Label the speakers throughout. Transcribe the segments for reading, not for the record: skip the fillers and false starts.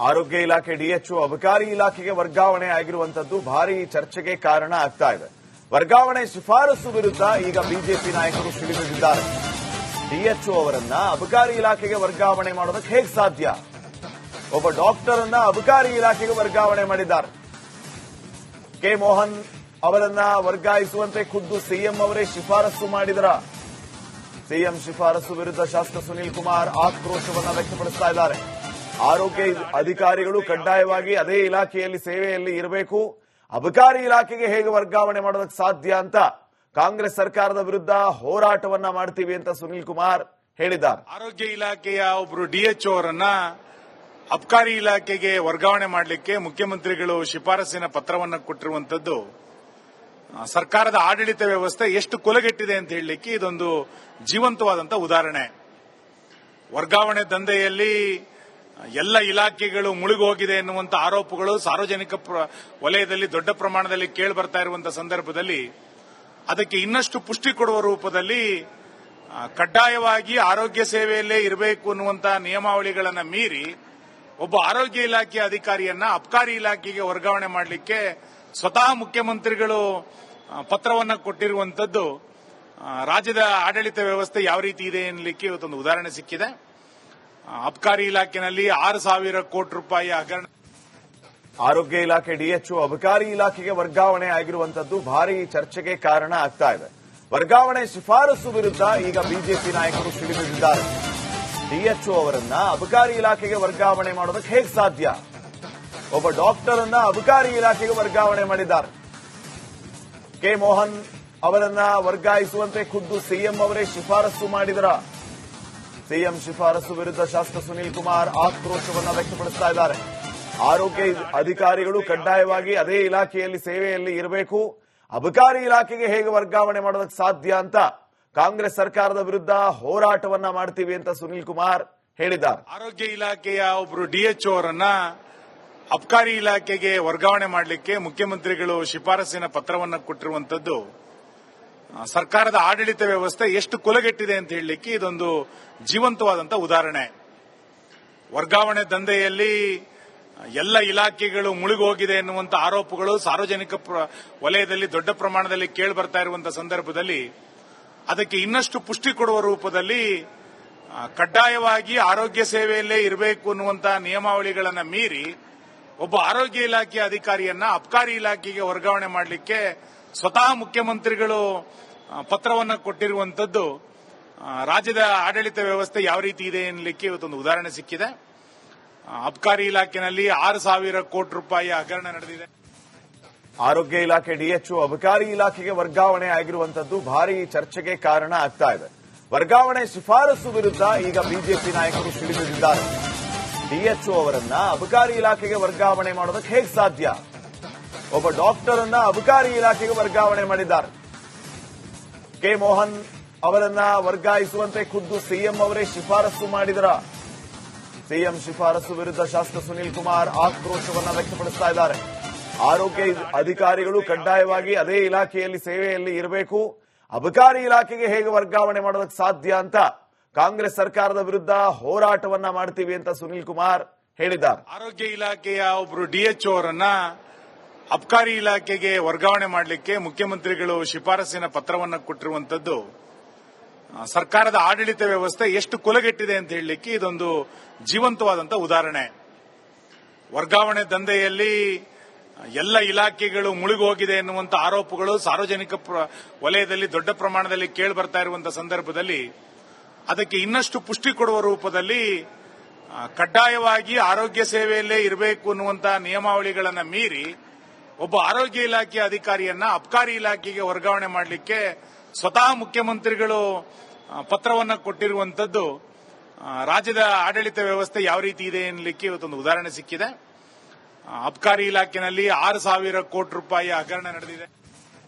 Speaker 1: ಆರೋಗ್ಯ ಇಲಾಖೆ ಡಿಎಚ್ಒ ಅಬಕಾರಿ ಇಲಾಖೆಗೆ ವರ್ಗಾವಣೆ ಆಗಿರುವಂತದ್ದು ಭಾರಿ ಚರ್ಚೆಗೆ ಕಾರಣ ಆಗ್ತಾ ಇದೆ. ವರ್ಗಾವಣೆ ಶಿಫಾರಸು ವಿರುದ್ಧ ಈಗ ಬಿಜೆಪಿ ನಾಯಕರು ಸಿಡಿದಿದ್ದಾರೆ. ಡಿಎಚ್ಒ ಅವರನ್ನ ಅಬಕಾರಿ ಇಲಾಖೆಗೆ ವರ್ಗಾವಣೆ ಮಾಡೋದಕ್ಕೆ ಹೇಗೆ ಸಾಧ್ಯ? ಒಬ್ಬ ಡಾಕ್ಟರ್ ಅನ್ನ ಅಬಕಾರಿ ಇಲಾಖೆಗೆ ವರ್ಗಾವಣೆ ಮಾಡಿದ್ದಾರೆ. ಕೆ ಮೋಹನ್ ಅವರನ್ನ ವರ್ಗಾಯಿಸುವಂತೆ ಖುದ್ದು ಸಿಎಂ ಅವರೇ ಶಿಫಾರಸು ಮಾಡಿದರ? ಸಿಎಂ ಶಿಫಾರಸು ವಿರುದ್ಧ ಶಾಸಕ ಸುನೀಲ್ ಕುಮಾರ್ ಆಕ್ರೋಶವನ್ನ ವ್ಯಕ್ತಪಡಿಸ್ತಾ ಇದ್ದಾರೆ. ಆರೋಗ್ಯ ಅಧಿಕಾರಿಗಳು ಕಡ್ಡಾಯವಾಗಿ ಅದೇ ಇಲಾಖೆಯಲ್ಲಿ ಸೇವೆಯಲ್ಲಿ ಇರಬೇಕು, ಅಬಕಾರಿ ಇಲಾಖೆಗೆ ಹೇಗೆ ವರ್ಗಾವಣೆ ಮಾಡೋದಕ್ಕೆ ಸಾಧ್ಯ ಅಂತ ಕಾಂಗ್ರೆಸ್ ಸರ್ಕಾರದ ವಿರುದ್ಧ ಹೋರಾಟವನ್ನ ಮಾಡ್ತೀವಿ ಅಂತ ಸುನೀಲ್ ಕುಮಾರ್ ಹೇಳಿದ್ದಾರೆ.
Speaker 2: ಆರೋಗ್ಯ ಇಲಾಖೆಯ ಒಬ್ಬರು ಡಿಎಚ್ಒ ಅವರನ್ನ ಅಬಕಾರಿ ಇಲಾಖೆಗೆ ವರ್ಗಾವಣೆ ಮಾಡಲಿಕ್ಕೆ ಮುಖ್ಯಮಂತ್ರಿಗಳು ಶಿಫಾರಸಿನ ಪತ್ರವನ್ನು ಕೊಟ್ಟಿರುವಂತದ್ದು ಸರ್ಕಾರದ ಆಡಳಿತ ವ್ಯವಸ್ಥೆ ಎಷ್ಟು ಕೊಲೆಗೆಟ್ಟಿದೆ ಅಂತ ಹೇಳಲಿಕ್ಕೆ ಇದೊಂದು ಜೀವಂತವಾದಂತಹ ಉದಾಹರಣೆ. ವರ್ಗಾವಣೆ ದಂಧೆಯಲ್ಲಿ ಎಲ್ಲ ಇಲಾಖೆಗಳು ಮುಳುಗೋಗಿದೆ ಎನ್ನುವಂತ ಆರೋಪಗಳು ಸಾರ್ವಜನಿಕ ವಲಯದಲ್ಲಿ ದೊಡ್ಡ ಪ್ರಮಾಣದಲ್ಲಿ ಕೇಳಿ ಬರ್ತಾ ಇರುವಂತಹ ಸಂದರ್ಭದಲ್ಲಿ ಅದಕ್ಕೆ ಇನ್ನಷ್ಟು ಪುಷ್ಟಿ ಕೊಡುವ ರೂಪದಲ್ಲಿ ಕಡ್ಡಾಯವಾಗಿ ಆರೋಗ್ಯ ಸೇವೆಯಲ್ಲೇ ಇರಬೇಕು ಅನ್ನುವಂತಹ ನಿಯಮಾವಳಿಗಳನ್ನು ಮೀರಿ ಒಬ್ಬ ಆರೋಗ್ಯ ಇಲಾಖೆಯ ಅಧಿಕಾರಿಯನ್ನ ಅಬಕಾರಿ ಇಲಾಖೆಗೆ ವರ್ಗಾವಣೆ ಮಾಡಲಿಕ್ಕೆ ಸ್ವತಃ ಮುಖ್ಯಮಂತ್ರಿಗಳು ಪತ್ರವನ್ನು ಕೊಟ್ಟಿರುವಂತದ್ದು ರಾಜ್ಯದ ಆಡಳಿತ ವ್ಯವಸ್ಥೆ ಯಾವ ರೀತಿ ಇದೆ ಎನ್ನಲಿಕ್ಕೆ ಇವತ್ತೊಂದು ಉದಾಹರಣೆ ಸಿಕ್ಕಿದೆ. ಅಬಕಾರಿ ಇಲಾಖೆಯಲ್ಲಿ 6,000 ಕೋಟಿ ರೂಪಾಯಿ ಹಗರಣ.
Speaker 1: ಆರೋಗ್ಯ ಇಲಾಖೆ ಡಿಎಚ್ಒ ಅಬಕಾರಿ ಇಲಾಖೆಗೆ ವರ್ಗಾವಣೆ ಆಗಿರುವಂತದ್ದು ಭಾರಿ ಚರ್ಚೆಗೆ ಕಾರಣ ಆಗ್ತಾ ಇದೆ. ವರ್ಗಾವಣೆ ಶಿಫಾರಸು ವಿರುದ್ಧ ಈಗ ಬಿಜೆಪಿ ನಾಯಕರು ಸಿಡಿದಿದ್ದಾರೆ. ಡಿಎಚ್ಒ ಅವರನ್ನ ಅಬಕಾರಿ ಇಲಾಖೆಗೆ ವರ್ಗಾವಣೆ ಮಾಡೋದಕ್ಕೆ ಹೇಗೆ ಸಾಧ್ಯ? ಒಬ್ಬ ಡಾಕ್ಟರ್ ಅನ್ನ ಅಬಕಾರಿ ಇಲಾಖೆಗೆ ವರ್ಗಾವಣೆ ಮಾಡಿದ್ದಾರೆ. ಕೆ ಮೋಹನ್ ಅವರನ್ನ ವರ್ಗಾಯಿಸುವಂತೆ ಖುದ್ದು ಸಿಎಂ ಅವರೇ ಶಿಫಾರಸು ಮಾಡಿದರ? ಸಿಎಂ ಶಿಫಾರಸು ವಿರುದ್ಧ ಶಾಸಕ ಸುನೀಲ್ ಕುಮಾರ್ ಆಕ್ರೋಶವನ್ನ ವ್ಯಕ್ತಪಡಿಸ್ತಾ ಇದ್ದಾರೆ. ಆರೋಗ್ಯ ಅಧಿಕಾರಿಗಳು ಕಡ್ಡಾಯವಾಗಿ ಅದೇ ಇಲಾಖೆಯಲ್ಲಿ ಸೇವೆಯಲ್ಲಿ ಇರಬೇಕು, ಅಬಕಾರಿ ಇಲಾಖೆಗೆ ಹೇಗೆ ವರ್ಗಾವಣೆ ಮಾಡೋದಕ್ಕೆ ಸಾಧ್ಯ ಅಂತ ಕಾಂಗ್ರೆಸ್ ಸರ್ಕಾರದ ವಿರುದ್ಧ ಹೋರಾಟವನ್ನ ಮಾಡ್ತೀವಿ ಅಂತ ಸುನೀಲ್ ಕುಮಾರ್ ಹೇಳಿದ್ದಾರೆ.
Speaker 2: ಆರೋಗ್ಯ ಇಲಾಖೆಯ ಒಬ್ಬರು ಡಿಎಚ್ಒ ಅವರನ್ನ ಅಬಕಾರಿ ಇಲಾಖೆಗೆ ವರ್ಗಾವಣೆ ಮಾಡಲಿಕ್ಕೆ ಮುಖ್ಯಮಂತ್ರಿಗಳು ಶಿಫಾರಸಿನ ಪತ್ರವನ್ನು ಕೊಟ್ಟಿರುವಂತದ್ದು ಸರ್ಕಾರದ ಆಡಳಿತ ವ್ಯವಸ್ಥೆ ಎಷ್ಟು ಕೊಲೆಗೆಟ್ಟಿದೆ ಅಂತ ಹೇಳಲಿಕ್ಕೆ ಇದೊಂದು ಜೀವಂತವಾದಂತಹ ಉದಾಹರಣೆ. ವರ್ಗಾವಣೆ ದಂಧೆಯಲ್ಲಿ ಎಲ್ಲ ಇಲಾಖೆಗಳು ಮುಳುಗೋಗಿದೆ ಎನ್ನುವಂತ ಆರೋಪಗಳು ಸಾರ್ವಜನಿಕ ವಲಯದಲ್ಲಿ ದೊಡ್ಡ ಪ್ರಮಾಣದಲ್ಲಿ ಕೇಳಿ ಬರ್ತಾ ಇರುವಂತಹ ಸಂದರ್ಭದಲ್ಲಿ ಅದಕ್ಕೆ ಇನ್ನಷ್ಟು ಪುಷ್ಟಿ ಕೊಡುವ ರೂಪದಲ್ಲಿ ಕಡ್ಡಾಯವಾಗಿ ಆರೋಗ್ಯ ಸೇವೆಯಲ್ಲೇ ಇರಬೇಕು ಅನ್ನುವಂತಹ ನಿಯಮಾವಳಿಗಳನ್ನು ಮೀರಿ ಒಬ್ಬ ಆರೋಗ್ಯ ಇಲಾಖೆಯ ಅಧಿಕಾರಿಯನ್ನ ಅಬಕಾರಿ ಇಲಾಖೆಗೆ ವರ್ಗಾವಣೆ ಮಾಡಲಿಕ್ಕೆ ಸ್ವತಃ ಮುಖ್ಯಮಂತ್ರಿಗಳು ಪತ್ರವನ್ನು ಕೊಟ್ಟಿರುವಂತದ್ದು ರಾಜ್ಯದ ಆಡಳಿತ ವ್ಯವಸ್ಥೆ ಯಾವ ರೀತಿ ಇದೆ ಎನ್ನಲಿಕ್ಕೆ ಇವತ್ತೊಂದು ಉದಾಹರಣೆ ಸಿಕ್ಕಿದೆ. ಅಬಕಾರಿ ಇಲಾಖೆಯಲ್ಲಿ 6,000 ಕೋಟಿ ರೂಪಾಯಿ ಹಗರಣ ನಡೆದಿದೆ.
Speaker 1: ಆರೋಗ್ಯ ಇಲಾಖೆ ಡಿಎಚ್ಒ ಅಬಕಾರಿ ಇಲಾಖೆಗೆ ವರ್ಗಾವಣೆ ಆಗಿರುವಂತದ್ದು ಭಾರಿ ಚರ್ಚೆಗೆ ಕಾರಣ ಆಗ್ತಾ ಇದೆ. ವರ್ಗಾವಣೆ ಶಿಫಾರಸು ವಿರುದ್ಧ ಈಗ ಬಿಜೆಪಿ ನಾಯಕರು ಸಿಡಿದಿದ್ದಾರೆ. ಡಿಎಚ್ಒ ಅವರನ್ನ ಅಬಕಾರಿ ಇಲಾಖೆಗೆ ವರ್ಗಾವಣೆ ಮಾಡೋದಕ್ಕೆ ಹೇಗೆ ಸಾಧ್ಯ? ಒಬ್ಬ ಡಾಕ್ಟರ್ ಅನ್ನ ಅಬಕಾರಿ ಇಲಾಖೆಗೆ ವರ್ಗಾವಣೆ ಮಾಡಿದ್ದಾರೆ. ಕೆ ಮೋಹನ್ ಅವರನ್ನ ವರ್ಗಾಯಿಸುವಂತೆ ಖುದ್ದು ಸಿಎಂ ಅವರೇ ಶಿಫಾರಸು ಮಾಡಿದರ? ಸಿಎಂ ಶಿಫಾರಸು ವಿರುದ್ಧ ಶಾಸಕ ಸುನೀಲ್ ಕುಮಾರ್ ಆಕ್ರೋಶವನ್ನ ವ್ಯಕ್ತಪಡಿಸ್ತಾ ಇದ್ದಾರೆ. ಆರೋಗ್ಯ ಅಧಿಕಾರಿಗಳು ಕಡ್ಡಾಯವಾಗಿ ಅದೇ ಇಲಾಖೆಯಲ್ಲಿ ಸೇವೆಯಲ್ಲಿ ಇರಬೇಕು, ಅಬಕಾರಿ ಇಲಾಖೆಗೆ ಹೇಗೆ ವರ್ಗಾವಣೆ ಮಾಡೋದಕ್ಕೆ ಸಾಧ್ಯ ಅಂತ ಕಾಂಗ್ರೆಸ್ ಸರ್ಕಾರದ ವಿರುದ್ಧ ಹೋರಾಟವನ್ನ ಮಾಡ್ತೀವಿ ಅಂತ ಸುನೀಲ್ ಕುಮಾರ್ ಹೇಳಿದ್ದಾರೆ.
Speaker 2: ಆರೋಗ್ಯ ಇಲಾಖೆಯ ಒಬ್ಬರು ಡಿಎಚ್ಒ ಅವರನ್ನ ಅಬಕಾರಿ ಇಲಾಖೆಗೆ ವರ್ಗಾವಣೆ ಮಾಡಲಿಕ್ಕೆ ಮುಖ್ಯಮಂತ್ರಿಗಳು ಶಿಫಾರಸಿನ ಪತ್ರವನ್ನು ಕೊಟ್ಟಿರುವಂತದ್ದು ಸರ್ಕಾರದ ಆಡಳಿತ ವ್ಯವಸ್ಥೆ ಎಷ್ಟು ಕೊಲೆಗೆಟ್ಟಿದೆ ಅಂತ ಹೇಳಲಿಕ್ಕೆ ಇದೊಂದು ಜೀವಂತವಾದಂತಹ ಉದಾಹರಣೆ. ವರ್ಗಾವಣೆ ದಂಧೆಯಲ್ಲಿ ಎಲ್ಲ ಇಲಾಖೆಗಳು ಮುಳುಗೋಗಿದೆ ಎನ್ನುವಂತ ಆರೋಪಗಳು ಸಾರ್ವಜನಿಕ ವಲಯದಲ್ಲಿ ದೊಡ್ಡ ಪ್ರಮಾಣದಲ್ಲಿ ಕೇಳಿ ಬರ್ತಾ ಇರುವಂತಹ ಸಂದರ್ಭದಲ್ಲಿ ಅದಕ್ಕೆ ಇನ್ನಷ್ಟು ಪುಷ್ಟಿ ಕೊಡುವ ರೂಪದಲ್ಲಿ ಕಡ್ಡಾಯವಾಗಿ ಆರೋಗ್ಯ ಸೇವೆಯಲ್ಲೇ ಇರಬೇಕು ಅನ್ನುವಂತಹ ನಿಯಮಾವಳಿಗಳನ್ನು ಮೀರಿ ಒಬ್ಬ ಆರೋಗ್ಯ ಇಲಾಖೆಯ ಅಧಿಕಾರಿಯನ್ನ ಅಬಕಾರಿ ಇಲಾಖೆಗೆ ವರ್ಗಾವಣೆ ಮಾಡಲಿಕ್ಕೆ ಸ್ವತಃ ಮುಖ್ಯಮಂತ್ರಿಗಳು ಪತ್ರವನ್ನು ಕೊಟ್ಟಿರುವಂತದ್ದು ರಾಜ್ಯದ ಆಡಳಿತ ವ್ಯವಸ್ಥೆ ಯಾವ ರೀತಿ ಇದೆ ಎನ್ನಲಿಕ್ಕೆ ಇವತ್ತೊಂದು ಉದಾಹರಣೆ ಸಿಕ್ಕಿದೆ. ಅಬಕಾರಿ ಇಲಾಖೆಯಲ್ಲಿ 6,000 ಕೋಟಿ ರೂಪಾಯಿ ಹಗರಣ ನಡೆದಿದೆ.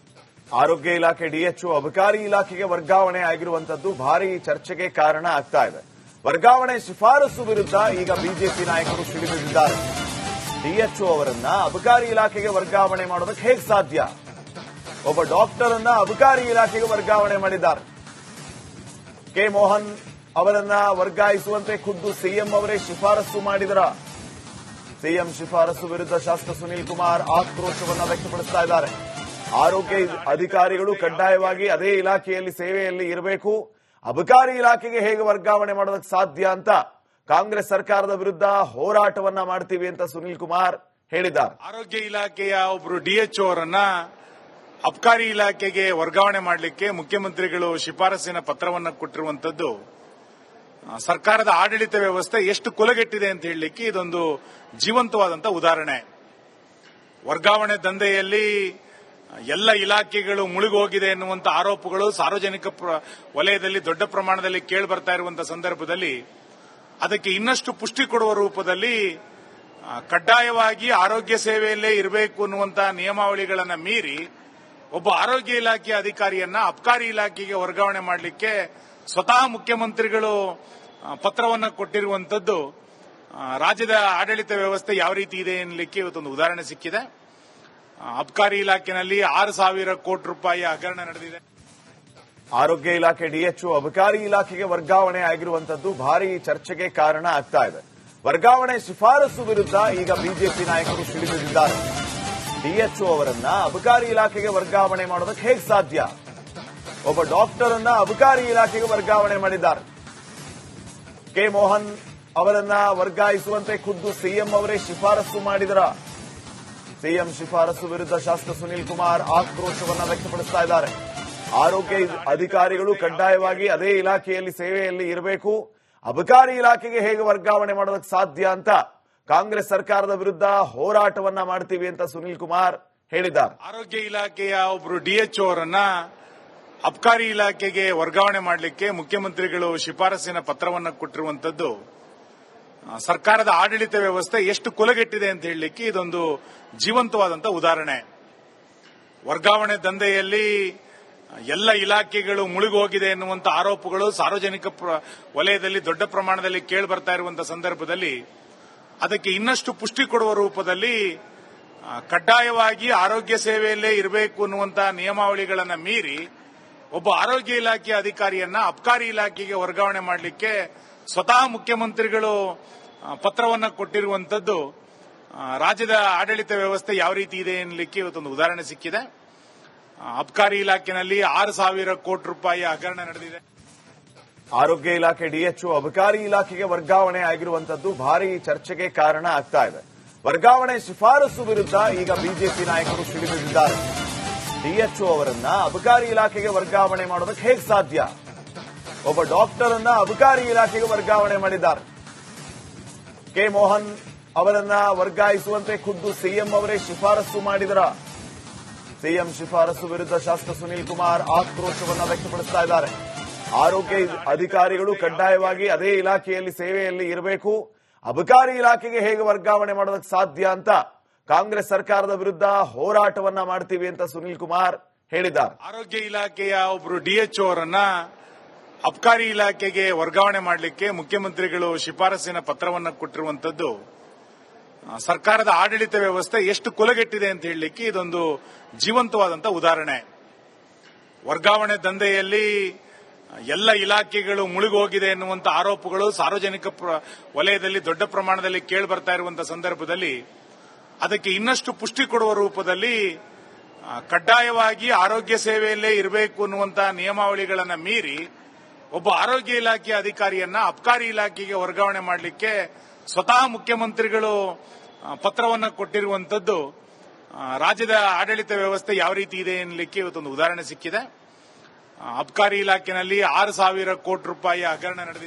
Speaker 1: ಆರೋಗ್ಯ ಇಲಾಖೆ ಡಿಎಚ್ಒ ಅಬಕಾರಿ ಇಲಾಖೆಗೆ ವರ್ಗಾವಣೆ ಆಗಿರುವಂತದ್ದು ಭಾರಿ ಚರ್ಚೆಗೆ ಕಾರಣ ಆಗ್ತಾ ಇದೆ. ವರ್ಗಾವಣೆ ಶಿಫಾರಸು ವಿರುದ್ಧ ಈಗ ಬಿಜೆಪಿ ನಾಯಕರು ಸಿಡಿದಿದ್ದಾರೆ. ಡಿಎಚ್ಒ ಅವರನ್ನ ಅಬಕಾರಿ ಇಲಾಖೆಗೆ ವರ್ಗಾವಣೆ ಮಾಡೋದಕ್ಕೆ ಹೇಗೆ ಸಾಧ್ಯ? ಒಬ್ಬ ಡಾಕ್ಟರ್ ಅನ್ನ ಅಬಕಾರಿ ಇಲಾಖೆಗೆ ವರ್ಗಾವಣೆ ಮಾಡಿದ್ದಾರೆ. ಕೆ ಮೋಹನ್ ಅವರನ್ನ ವರ್ಗಾಯಿಸುವಂತೆ ಖುದ್ದು ಸಿಎಂ ಅವರೇ ಶಿಫಾರಸು ಮಾಡಿದರ? ಸಿಎಂ ಶಿಫಾರಸು ವಿರುದ್ಧ ಶಾಸಕ ಸುನೀಲ್ ಕುಮಾರ್ ಆಕ್ರೋಶವನ್ನ ವ್ಯಕ್ತಪಡಿಸ್ತಾ ಇದ್ದಾರೆ. ಆರೋಗ್ಯ ಅಧಿಕಾರಿಗಳು ಕಡ್ಡಾಯವಾಗಿ ಅದೇ ಇಲಾಖೆಯಲ್ಲಿ ಸೇವೆಯಲ್ಲಿ ಇರಬೇಕು, ಅಬಕಾರಿ ಇಲಾಖೆಗೆ ಹೇಗೆ ವರ್ಗಾವಣೆ ಮಾಡೋದಕ್ಕೆ ಸಾಧ್ಯ ಅಂತ ಕಾಂಗ್ರೆಸ್ ಸರ್ಕಾರದ ವಿರುದ್ಧ ಹೋರಾಟವನ್ನ ಮಾಡ್ತೀವಿ ಅಂತ ಸುನೀಲ್ ಕುಮಾರ್ ಹೇಳಿದ್ದಾರೆ.
Speaker 2: ಆರೋಗ್ಯ ಇಲಾಖೆಯ ಒಬ್ಬರು ಡಿಎಚ್ಒ ಅವರನ್ನ ಅಬಕಾರಿ ಇಲಾಖೆಗೆ ವರ್ಗಾವಣೆ ಮಾಡಲಿಕ್ಕೆ ಮುಖ್ಯಮಂತ್ರಿಗಳು ಶಿಫಾರಸಿನ ಪತ್ರವನ್ನು ಕೊಟ್ಟಿರುವಂತದ್ದು ಸರ್ಕಾರದ ಆಡಳಿತ ವ್ಯವಸ್ಥೆ ಎಷ್ಟು ಕುಲಗೆಟ್ಟಿದೆ ಅಂತ ಹೇಳಲಿಕ್ಕೆ ಇದೊಂದು ಜೀವಂತವಾದಂತಹ ಉದಾಹರಣೆ. ವರ್ಗಾವಣೆ ದಂಧೆಯಲ್ಲಿ ಎಲ್ಲ ಇಲಾಖೆಗಳು ಮುಳುಗೋಗಿದೆ ಎನ್ನುವಂತ ಆರೋಪಗಳು ಸಾರ್ವಜನಿಕ ವಲಯದಲ್ಲಿ ದೊಡ್ಡ ಪ್ರಮಾಣದಲ್ಲಿ ಕೇಳಿ ಬರ್ತಾ ಇರುವಂತಹ ಸಂದರ್ಭದಲ್ಲಿ ಅದಕ್ಕೆ ಇನ್ನಷ್ಟು ಪುಷ್ಟಿ ಕೊಡುವ ರೂಪದಲ್ಲಿ ಕಡ್ಡಾಯವಾಗಿ ಆರೋಗ್ಯ ಸೇವೆಯಲ್ಲೇ ಇರಬೇಕು ಅನ್ನುವಂತಹ ನಿಯಮಾವಳಿಗಳನ್ನು ಮೀರಿ ಒಬ್ಬ ಆರೋಗ್ಯ ಇಲಾಖೆಯ ಅಧಿಕಾರಿಯನ್ನ ಅಬಕಾರಿ ಇಲಾಖೆಗೆ ವರ್ಗಾವಣೆ ಮಾಡಲಿಕ್ಕೆ ಸ್ವತಃ ಮುಖ್ಯಮಂತ್ರಿಗಳು ಪತ್ರವನ್ನು ಕೊಟ್ಟಿರುವಂತದ್ದು ರಾಜ್ಯದ ಆಡಳಿತ ವ್ಯವಸ್ಥೆ ಯಾವ ರೀತಿ ಇದೆ ಎನ್ನಲಿಕ್ಕೆ ಇವತ್ತೊಂದು ಉದಾಹರಣೆ ಸಿಕ್ಕಿದೆ. ಅಬಕಾರಿ ಇಲಾಖೆಯಲ್ಲಿ 6,000 ಕೋಟಿ ರೂಪಾಯಿ ಹಗರಣ ನಡೆದಿದೆ.
Speaker 1: ಆರೋಗ್ಯ ಇಲಾಖೆ ಡಿಎಚ್ಒ ಅಬಕಾರಿ ಇಲಾಖೆಗೆ ವರ್ಗಾವಣೆ ಆಗಿರುವಂತದ್ದು ಭಾರಿ ಚರ್ಚೆಗೆ ಕಾರಣ ಆಗ್ತಾ ಇದೆ. ವರ್ಗಾವಣೆ ಶಿಫಾರಸು ವಿರುದ್ಧ ಈಗ ಬಿಜೆಪಿ ನಾಯಕರು ಸಿಡಿದಿದ್ದಾರೆ. ಡಿಎಚ್ಒ ಅವರನ್ನ ಅಬಕಾರಿ ಇಲಾಖೆಗೆ ವರ್ಗಾವಣೆ ಮಾಡೋದಕ್ಕೆ ಹೇಗೆ ಸಾಧ್ಯ? ಒಬ್ಬ ಡಾಕ್ಟರ್ ಅನ್ನ ಅಬಕಾರಿ ಇಲಾಖೆಗೆ ವರ್ಗಾವಣೆ ಮಾಡಿದ್ದಾರೆ. ಕೆ ಮೋಹನ್ ಅವರನ್ನ ವರ್ಗಾಯಿಸುವಂತೆ ಖುದ್ದು ಸಿಎಂ ಅವರೇ ಶಿಫಾರಸು ಮಾಡಿದರ. ಸಿಎಂ ಶಿಫಾರಸು ವಿರುದ್ಧ ಶಾಸಕ ಸುನೀಲ್ ಕುಮಾರ್ ಆಕ್ರೋಶವನ್ನ ವ್ಯಕ್ತಪಡಿಸ್ತಾ ಇದ್ದಾರೆ. ಆರೋಗ್ಯ ಅಧಿಕಾರಿಗಳು ಕಡ್ಡಾಯವಾಗಿ ಅದೇ ಇಲಾಖೆಯಲ್ಲಿ ಸೇವೆಯಲ್ಲಿ ಇರಬೇಕು, ಅಬಕಾರಿ ಇಲಾಖೆಗೆ ಹೇಗೆ ವರ್ಗಾವಣೆ ಮಾಡೋದಕ್ಕೆ ಸಾಧ್ಯ ಅಂತ ಕಾಂಗ್ರೆಸ್ ಸರ್ಕಾರದ ವಿರುದ್ಧ ಹೋರಾಟವನ್ನ ಮಾಡ್ತೀವಿ ಅಂತ ಸುನೀಲ್ ಕುಮಾರ್ ಹೇಳಿದ್ದಾರೆ.
Speaker 2: ಆರೋಗ್ಯ ಇಲಾಖೆಯ ಒಬ್ಬರು ಡಿಎಚ್ಒ ಅವರನ್ನ ಅಬಕಾರಿ ಇಲಾಖೆಗೆ ವರ್ಗಾವಣೆ ಮಾಡಲಿಕ್ಕೆ ಮುಖ್ಯಮಂತ್ರಿಗಳು ಶಿಫಾರಸಿನ ಪತ್ರವನ್ನು ಕೊಟ್ಟಿರುವಂತದ್ದು ಸರ್ಕಾರದ ಆಡಳಿತ ವ್ಯವಸ್ಥೆ ಎಷ್ಟು ಕುಲಗೆಟ್ಟಿದೆ ಅಂತ ಹೇಳಲಿಕ್ಕೆ ಇದೊಂದು ಜೀವಂತವಾದಂತಹ ಉದಾಹರಣೆ. ವರ್ಗಾವಣೆ ದಂಧೆಯಲ್ಲಿ ಎಲ್ಲ ಇಲಾಖೆಗಳು ಮುಳುಗೋಗಿದೆ ಎನ್ನುವಂತ ಆರೋಪಗಳು ಸಾರ್ವಜನಿಕ ವಲಯದಲ್ಲಿ ದೊಡ್ಡ ಪ್ರಮಾಣದಲ್ಲಿ ಕೇಳಿ ಬರ್ತಾ ಇರುವಂತಹ ಸಂದರ್ಭದಲ್ಲಿ ಅದಕ್ಕೆ ಇನ್ನಷ್ಟು ಪುಷ್ಟಿ ಕೊಡುವ ರೂಪದಲ್ಲಿ ಕಡ್ಡಾಯವಾಗಿ ಆರೋಗ್ಯ ಸೇವೆಯಲ್ಲೇ ಇರಬೇಕು ಅನ್ನುವಂತಹ ನಿಯಮಾವಳಿಗಳನ್ನು ಮೀರಿ ಒಬ್ಬ ಆರೋಗ್ಯ ಇಲಾಖೆಯ ಅಧಿಕಾರಿಯನ್ನ ಅಬಕಾರಿ ಇಲಾಖೆಗೆ ವರ್ಗಾವಣೆ ಮಾಡಲಿಕ್ಕೆ ಸ್ವತಃ ಮುಖ್ಯಮಂತ್ರಿಗಳು ಪತ್ರವನ್ನು ಕೊಟ್ಟಿರುವಂತದ್ದು ರಾಜ್ಯದ ಆಡಳಿತ ವ್ಯವಸ್ಥೆ ಯಾವ ರೀತಿ ಇದೆ ಎನ್ನಲಿಕ್ಕೆ ಇವತ್ತೊಂದು ಉದಾಹರಣೆ ಸಿಕ್ಕಿದೆ. ಅಬಕಾರಿ ಇಲಾಖೆಯಲ್ಲಿ 6,000 ಕೋಟಿ ರೂಪಾಯಿ ಹಗರಣ ನಡೆದಿದೆ.
Speaker 1: ಆರೋಗ್ಯ ಇಲಾಖೆ ಡಿಎಚ್ಒ ಅಬಕಾರಿ ಇಲಾಖೆಗೆ ವರ್ಗಾವಣೆ ಆಗಿರುವಂತದ್ದು ಭಾರಿ ಚರ್ಚೆಗೆ ಕಾರಣ ಆಗ್ತಾ ಇದೆ. ವರ್ಗಾವಣೆ ಶಿಫಾರಸು ವಿರುದ್ಧ ಈಗ ಬಿಜೆಪಿ ನಾಯಕರು ಸಿಡಿದಿದ್ದಾರೆ. ಡಿಎಚ್ಒ ಅವರನ್ನ ಅಬಕಾರಿ ಇಲಾಖೆಗೆ ವರ್ಗಾವಣೆ ಮಾಡೋದಕ್ಕೆ ಹೇಗೆ ಸಾಧ್ಯ? ಒಬ್ಬ ಡಾಕ್ಟರ್ ಅನ್ನ ಅಬಕಾರಿ ಇಲಾಖೆಗೆ ವರ್ಗಾವಣೆ ಮಾಡಿದ್ದಾರೆ. ಕೆ ಮೋಹನ್ ಅವರನ್ನ ವರ್ಗಾಯಿಸುವಂತೆ ಖುದ್ದು ಸಿಎಂ ಅವರೇ ಶಿಫಾರಸು ಮಾಡಿದರ. ಸಿಎಂ ಶಿಫಾರಸು ವಿರುದ್ಧ ಶಾಸಕ ಸುನೀಲ್ ಕುಮಾರ್ ಆಕ್ರೋಶವನ್ನ ವ್ಯಕ್ತಪಡಿಸ್ತಾ ಇದ್ದಾರೆ. ಆರೋಗ್ಯ ಅಧಿಕಾರಿಗಳು ಕಡ್ಡಾಯವಾಗಿ ಅದೇ ಇಲಾಖೆಯಲ್ಲಿ ಸೇವೆಯಲ್ಲಿ ಇರಬೇಕು, ಅಬಕಾರಿ ಇಲಾಖೆಗೆ ಹೇಗೆ ವರ್ಗಾವಣೆ ಮಾಡೋದಕ್ಕೆ ಸಾಧ್ಯ ಅಂತ ಕಾಂಗ್ರೆಸ್ ಸರ್ಕಾರದ ವಿರುದ್ಧ ಹೋರಾಟವನ್ನ ಮಾಡ್ತೀವಿ ಅಂತ ಸುನೀಲ್ ಕುಮಾರ್ ಹೇಳಿದ್ದಾರೆ.
Speaker 2: ಆರೋಗ್ಯ ಇಲಾಖೆಯ ಒಬ್ಬರು ಡಿಎಚ್ಒ ಅವರನ್ನ ಅಬಕಾರಿ ಇಲಾಖೆಗೆ ವರ್ಗಾವಣೆ ಮಾಡಲಿಕ್ಕೆ ಮುಖ್ಯಮಂತ್ರಿಗಳು ಶಿಫಾರಸಿನ ಪತ್ರವನ್ನು ಕೊಟ್ಟಿರುವಂತದ್ದು ಸರ್ಕಾರದ ಆಡಳಿತ ವ್ಯವಸ್ಥೆ ಎಷ್ಟು ಕುಲಗೆಟ್ಟಿದೆ ಅಂತ ಹೇಳಲಿಕ್ಕೆ ಇದೊಂದು ಜೀವಂತವಾದಂತಹ ಉದಾಹರಣೆ. ವರ್ಗಾವಣೆ ದಂಧೆಯಲ್ಲಿ ಎಲ್ಲ ಇಲಾಖೆಗಳು ಮುಳುಗೋಗಿದೆ ಎನ್ನುವಂತ ಆರೋಪಗಳು ಸಾರ್ವಜನಿಕ ವಲಯದಲ್ಲಿ ದೊಡ್ಡ ಪ್ರಮಾಣದಲ್ಲಿ ಕೇಳಿ ಬರ್ತಾ ಇರುವಂತಹ ಸಂದರ್ಭದಲ್ಲಿ ಅದಕ್ಕೆ ಇನ್ನಷ್ಟು ಪುಷ್ಟಿ ಕೊಡುವ ರೂಪದಲ್ಲಿ ಕಡ್ಡಾಯವಾಗಿ ಆರೋಗ್ಯ ಸೇವೆಯಲ್ಲೇ ಇರಬೇಕು ಅನ್ನುವಂತಹ ನಿಯಮಾವಳಿಗಳನ್ನು ಮೀರಿ ಒಬ್ಬ ಆರೋಗ್ಯ ಇಲಾಖೆಯ ಅಧಿಕಾರಿಯನ್ನ ಅಬಕಾರಿ ಇಲಾಖೆಗೆ ವರ್ಗಾವಣೆ ಮಾಡಲಿಕ್ಕೆ ಸ್ವತಃ ಮುಖ್ಯಮಂತ್ರಿಗಳು ಪತ್ರವನ್ನು ಕೊಟ್ಟಿರುವಂತದ್ದು ರಾಜ್ಯದ ಆಡಳಿತ ವ್ಯವಸ್ಥೆ ಯಾವ ರೀತಿ ಇದೆ ಎನ್ನಲಿಕ್ಕೆ ಇವತ್ತೊಂದು ಉದಾಹರಣೆ ಸಿಕ್ಕಿದೆ. ಅಬಕಾರಿ ಇಲಾಖೆಯಲ್ಲಿ 6,000 ಕೋಟಿ ರೂಪಾಯಿ ಹಗರಣ ನಡೆದಿದೆ.